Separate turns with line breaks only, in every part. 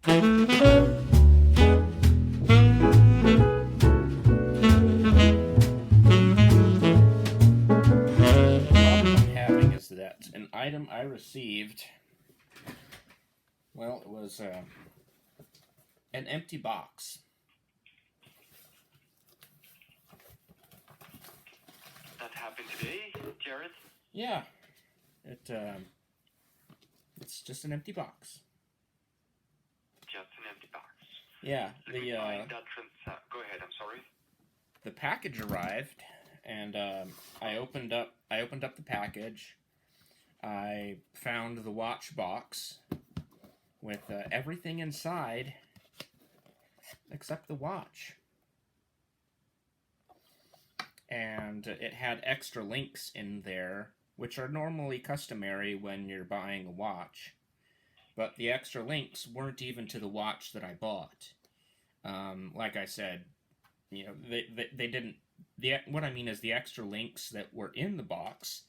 Having is that an item I received, well, it was an empty box.
That happened today, Jared?
Yeah, it's just an empty box.
Just an empty box.
Yeah,
Let me find that go ahead, I'm sorry.
The package arrived, and I opened up the package. I found the watch box with everything inside except the watch. And it had extra links in there, which are normally customary when you're buying a watch. But the extra links weren't even to the watch that I bought. Like I said, you know, they didn't. What I mean is the extra links that were in the box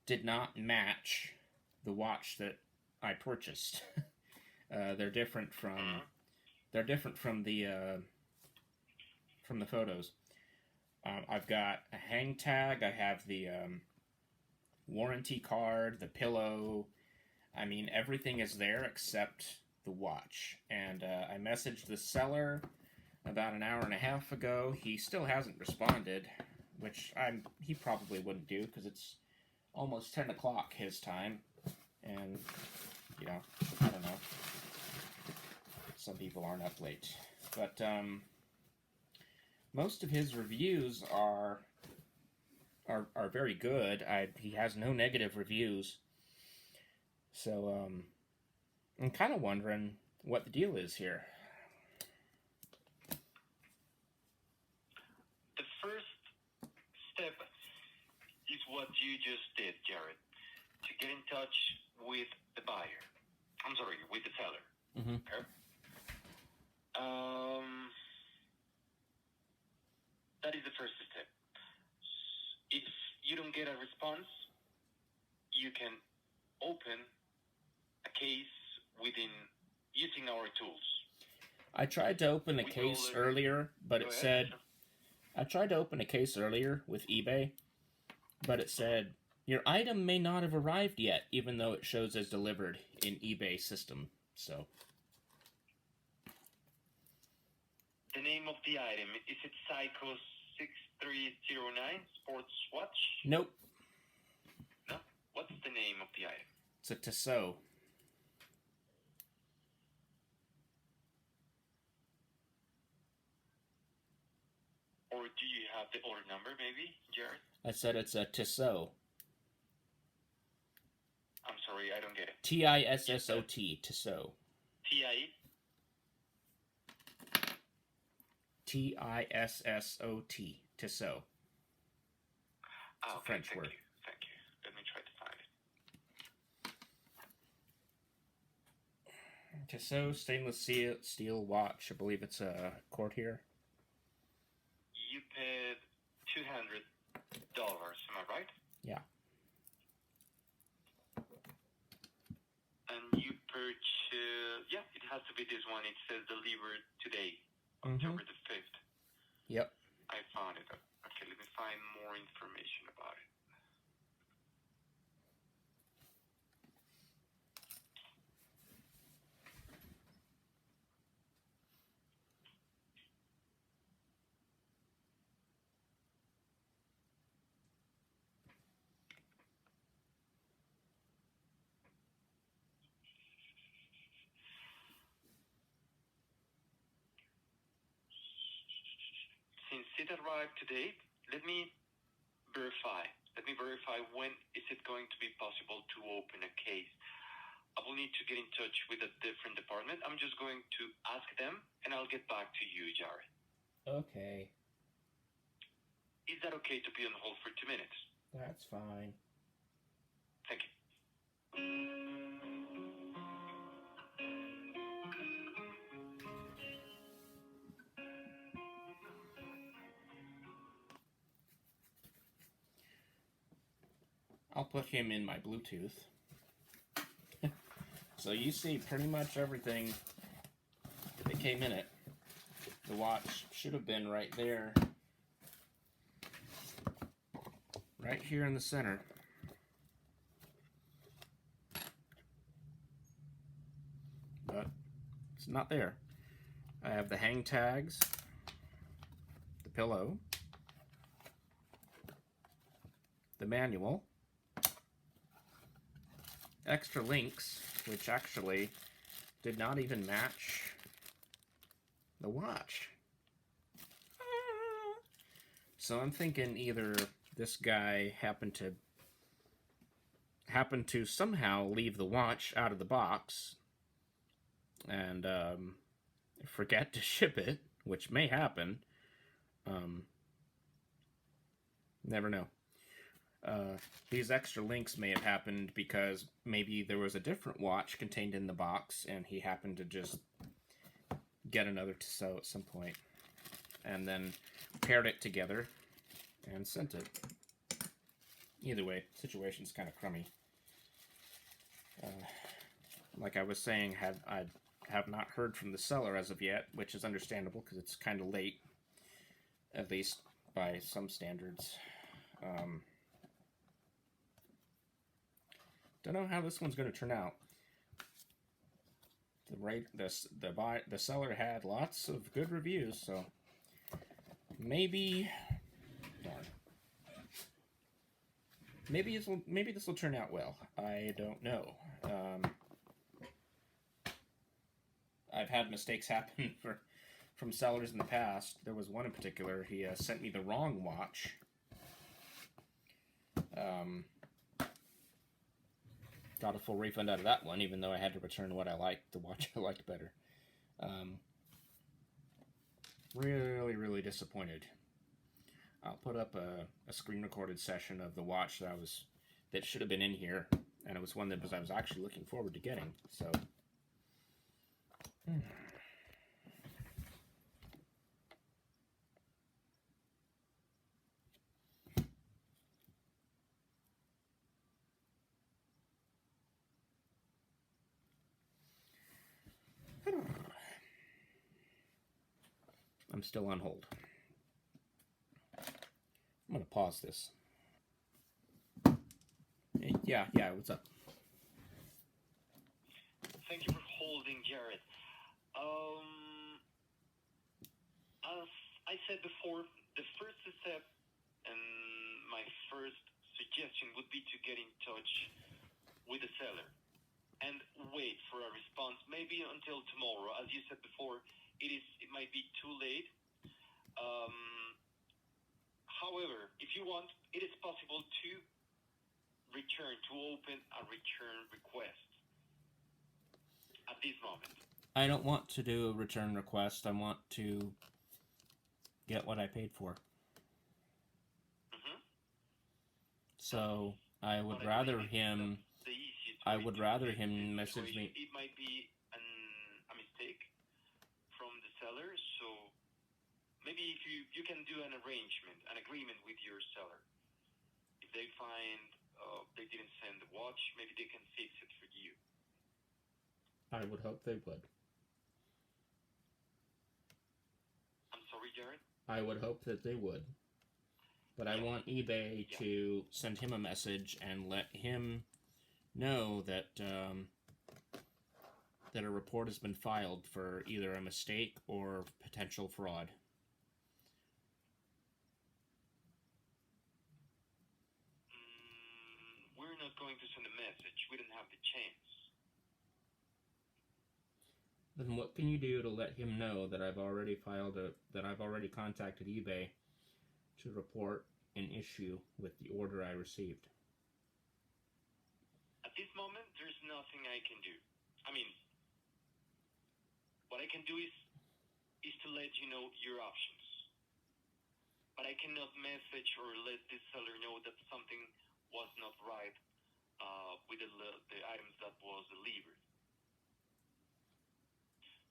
did not match the watch that I purchased. They're different from the photos. I've got a hang tag. I have the warranty card, the pillow. I mean, everything is there except the watch. And I messaged the seller about an hour and a half ago. He still hasn't responded, which he probably wouldn't do because it's almost 10 o'clock his time. And, you know, I don't know. Some people aren't up late. But, most of his reviews are very good. He has no negative reviews. So, I'm kind of wondering what the deal is here.
The first step is what you just did, Jared. To get in touch with the buyer. I'm sorry, with the seller.
Mm-hmm.
Okay? That is the first step. If you don't get a response, you can open a case using our tools.
I tried to open a case earlier, but it said... I tried to open a case earlier with eBay, but it said, your item may not have arrived yet, even though it shows as delivered in eBay system, so...
The name of the item, is it Psycho 6309 Sports Watch?
Nope.
No? What's the name of the item?
It's a Tissot.
Or do you have the order number, maybe, Jared?
I said it's a Tissot.
I'm sorry, I don't get it.
Tissot. Tissot.
T-I-E?
Tissot. Tissot.
Ah, okay,
French word.
Thank you. Let me try to find it.
Tissot stainless steel watch. I believe it's a cord here.
You paid $200, am I right?
Yeah.
And you purchased... Yeah, it has to be this one. It says delivered today, October the 5th.
Yep.
I found it. Okay, let me find more information about it. Since it arrived today, let me verify. Let me verify when is it going to be possible to open a case. I will need to get in touch with a different department. I'm just going to ask them, and I'll get back to you, Jared.
Okay.
Is that okay to be on hold for 2 minutes?
That's fine.
Thank you.
I'll put him in my Bluetooth. So you see pretty much everything that came in it. The watch should have been right there. Right here in the center. But it's not there. I have the hang tags, the pillow, the manual, extra links, which actually did not even match the watch. So I'm thinking either this guy happened to somehow leave the watch out of the box and forget to ship it, which may happen. Never know. These extra links may have happened because maybe there was a different watch contained in the box and he happened to just get another Tissot at some point and then paired it together and sent it. Either way, situation's kind of crummy. Like I was saying, I have not heard from the seller as of yet, which is understandable because it's kind of late, at least by some standards. Don't know how this one's going to turn out. The seller had lots of good reviews, so maybe, darn, maybe this will turn out well. I don't know. I've had mistakes happen from sellers in the past. There was one in particular. He sent me the wrong watch. Got a full refund out of that one, even though I had to return what I liked, the watch I liked better. Really, really disappointed. I'll put up a screen recorded session of the watch that should have been in here, and it was one that I was actually looking forward to getting. So, I'm still on hold. I'm going to pause this. Yeah, what's up?
Thank you for holding, Jared. As I said before, the first step and my first suggestion would be to get in touch with the seller and wait for a response, maybe until tomorrow. As you said before, it might be too late. However, if you want, it is possible to open a return request at this moment.
I don't want to do a return request. I want to get what I paid for.
Mm-hmm.
So I would rather him. I would rather him message me.
It might be a mistake from the seller, so maybe if you can do an arrangement, an agreement with your seller. If they find they didn't send the watch, maybe they can fix it for you.
I would hope they would.
I'm sorry, Jared?
I would hope that they would. But I want eBay to send him a message and let him know that that a report has been filed for either a mistake or potential fraud.
We're not going to send a message. We don't have the chance.
Then what can you do to let him know that I've already contacted eBay to report an issue with the order I received?
At this moment, there's nothing I can do. I mean, what I can do is to let you know your options. But I cannot message or let the seller know that something was not right with the items that was delivered.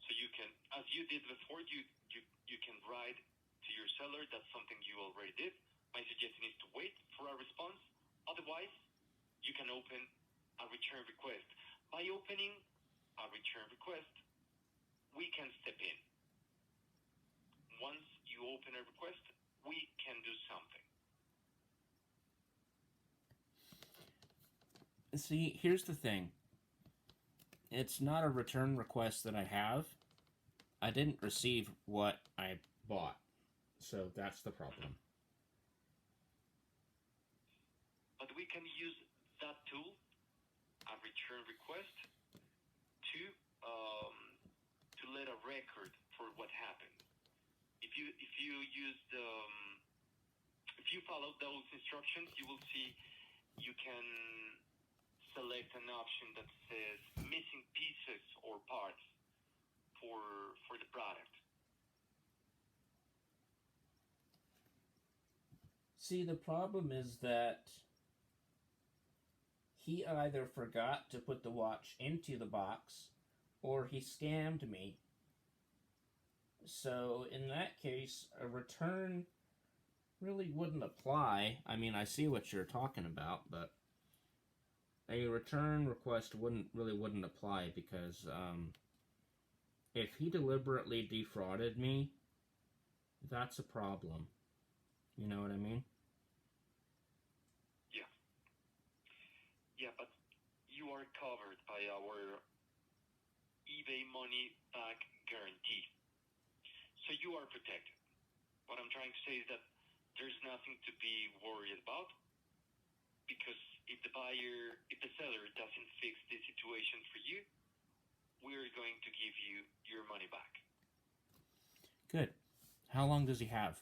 So you can, as you did before, you can write to your seller. That's something you already did. My suggestion is to wait for a response. Otherwise, you can open a return request. By opening a return request, we we can step in. Once you open a request, we can do something.
See, here's the thing. It's not a return request that I have. I didn't receive what I bought. So that's the problem.
But we can use that tool, a return request, to let a record for what happened. If you follow those instructions, you will see you can select an option that says missing pieces or parts for the product.
See, the problem is that he either forgot to put the watch into the box or he scammed me. So in that case, a return really wouldn't apply. I mean, I see what you're talking about, but a return request wouldn't apply because if he deliberately defrauded me, that's a problem. You know what I mean?
Yeah, but you are covered by our eBay money back guarantee. So you are protected. What I'm trying to say is that there's nothing to be worried about, because if the seller doesn't fix the situation for you, we're going to give you your money back.
Good. How long does he have?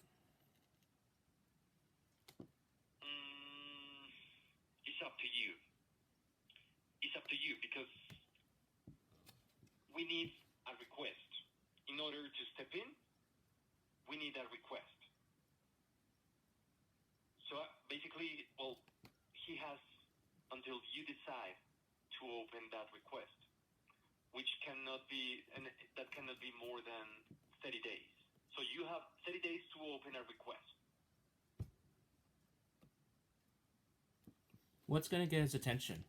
It's up to you. It's up to you, because we need a request. In order to step in, we need a request. So basically, well, he has until you decide to open that request, which cannot be more than 30 days. So you have 30 days to open a request.
What's going to get his attention?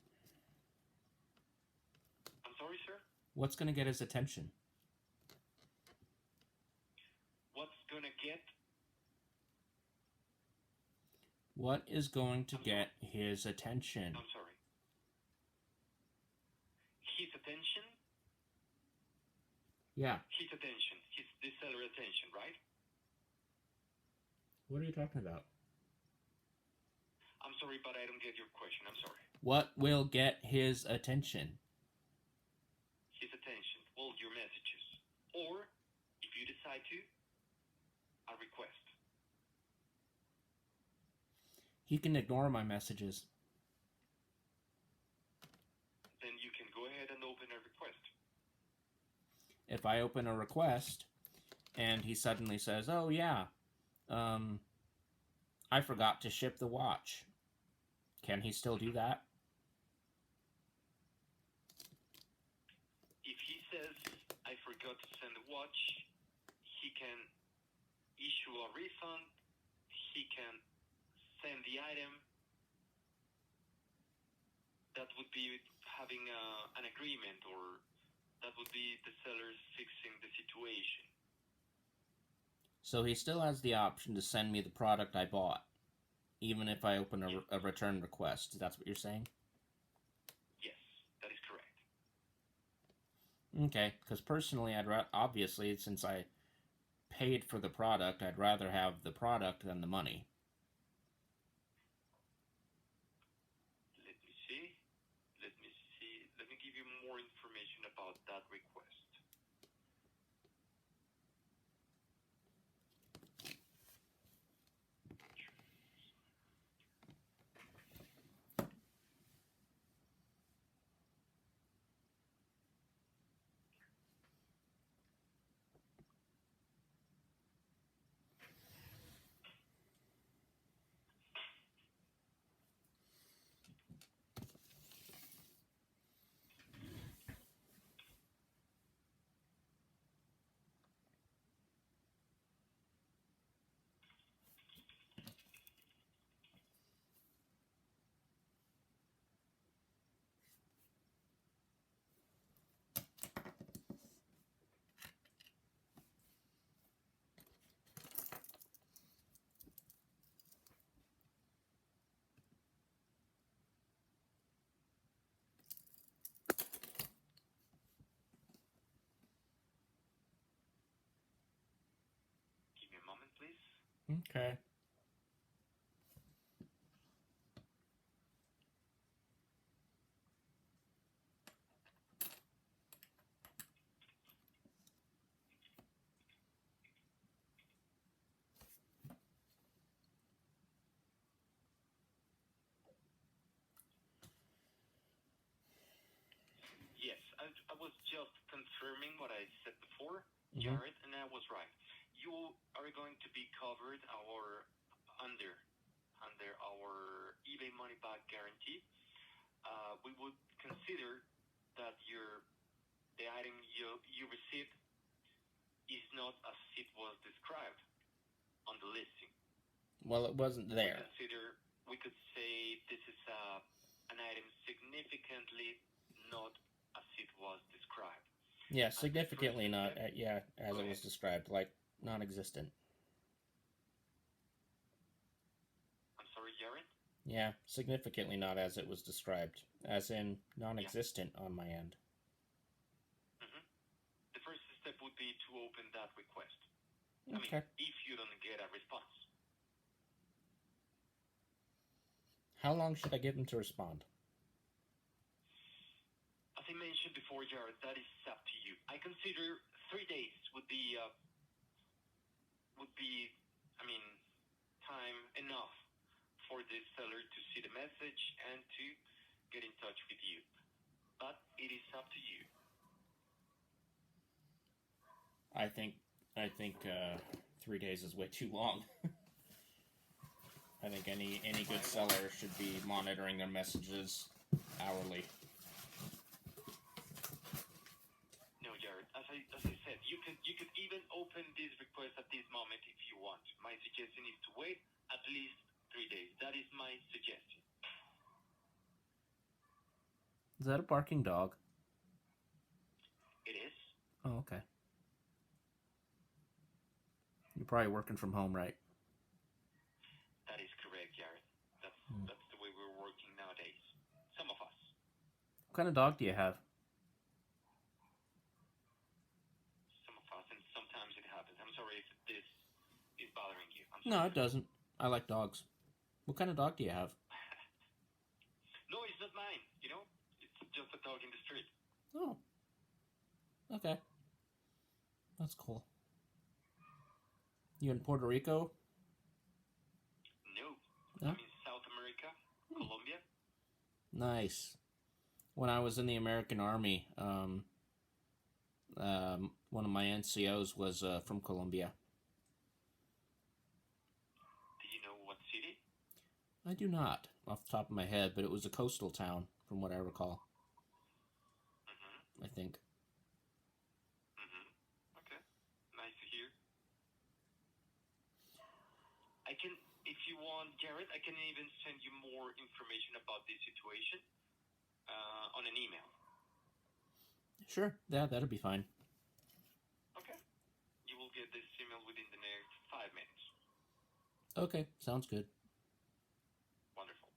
I'm sorry, sir?
What's going to get his attention?
What's going to get?
What is going to get his attention?
I'm sorry. His attention?
Yeah.
His attention. The seller attention, right?
What are you talking about?
I'm sorry, but I don't get your question. I'm sorry.
What will get his attention?
His attention. Well, your messages. Or, if you decide to, a request.
He can ignore my messages.
Then you can go ahead and open a request.
If I open a request and he suddenly says, oh yeah, I forgot to ship the watch, can he still do that?
If he says, I forgot to send the watch, he can issue a refund, he can send the item. That would be having an agreement, or that would be the sellers fixing the situation.
So he still has the option to send me the product I bought, even if I open a return request. That's what you're saying?
Yes, that is correct.
Okay, because personally, obviously, since I paid for the product, I'd rather have the product than the money.
Let me give you more information about that request.
Okay.
Yes, I was just confirming what I said before,
Mm-hmm.
Jared, and I was right. You are going to be covered under under our eBay money back guarantee. We would consider that the item you received is not as it was described on the listing.
Well, it wasn't there.
We could say this is an item significantly not as it was described.
Yeah,
And the first
significantly not.
step,
Yeah, as
go
it
ahead.
was described, like non-existent.
I'm sorry, Jared.
Yeah, significantly not as it was described, as in
Yeah.
non-existent on my end.
hmm The first step would be to open that request.
Okay.
If you don't get a response.
How long should I give them to respond?
As I mentioned before, Jared, that is up to you. I consider 3 days would be, time enough for the seller to see the message and to get in touch with you. But it is up to you.
I think 3 days is way too long. I think any good seller should be monitoring their messages hourly.
No, Jared. As I said, you could even open this request at this moment if you want. My suggestion is to wait at least 3 days. That is my suggestion.
Is that a barking dog?
It is.
Oh, okay. You're probably working from home, right?
That is correct, Jared. That's the way we're working nowadays. Some of us.
What kind of dog do you have?
Some of us, and sometimes it happens. I'm sorry if this is bothering you.
No, it doesn't. I like dogs. What kind of dog do you have?
No, it's not mine. It's just a dog in the street.
Oh. Okay. That's cool. You in Puerto Rico?
No.
No?
I'm in South America, Colombia.
Nice. When I was in the American Army, one of my NCOs was from Colombia.
Do you know what city?
I do not, off the top of my head, but it was a coastal town, from what I recall.
Mm-hmm.
I think.
Mm-hmm. Okay. Nice to hear. If you want, Jared, I can even send you more information about this situation on an email.
Sure. Yeah, that'd be fine.
Okay. You will get this email within the next 5 minutes.
Okay, sounds good.
Wonderful.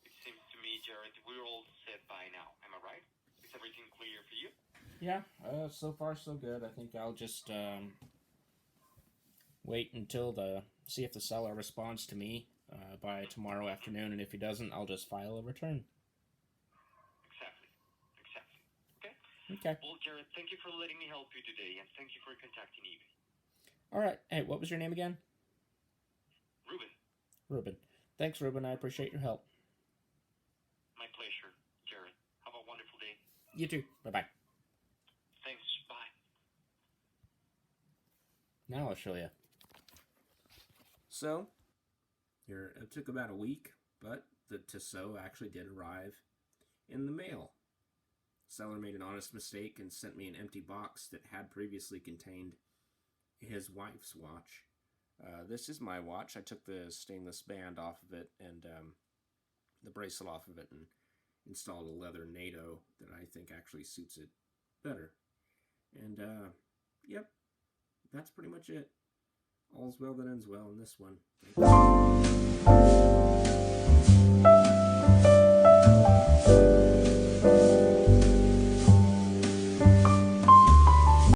It seems to me, Jared, we're all set by now. Am I right? Is everything clear for you?
Yeah, so far so good. I think I'll just wait until see if the seller responds to me by tomorrow afternoon, and if he doesn't, I'll just file a return.
Exactly. Okay?
Okay.
Well, Jared, thank you for letting me help you today, and thank you for contacting eBay.
All right. Hey, what was your name again?
Ruben.
Ruben. Thanks, Ruben. I appreciate your help.
My pleasure, Jared. Have a wonderful day.
You too. Bye-bye.
Thanks. Bye.
Now I'll show you. So, here, it took about a week, but the Tissot actually did arrive in the mail. Seller made an honest mistake and sent me an empty box that had previously contained his wife's watch. This is my watch. I took the stainless band off of it and the bracelet off of it and installed a leather NATO that I think actually suits it better. And, yep, that's pretty much it. All's well that ends well in this one.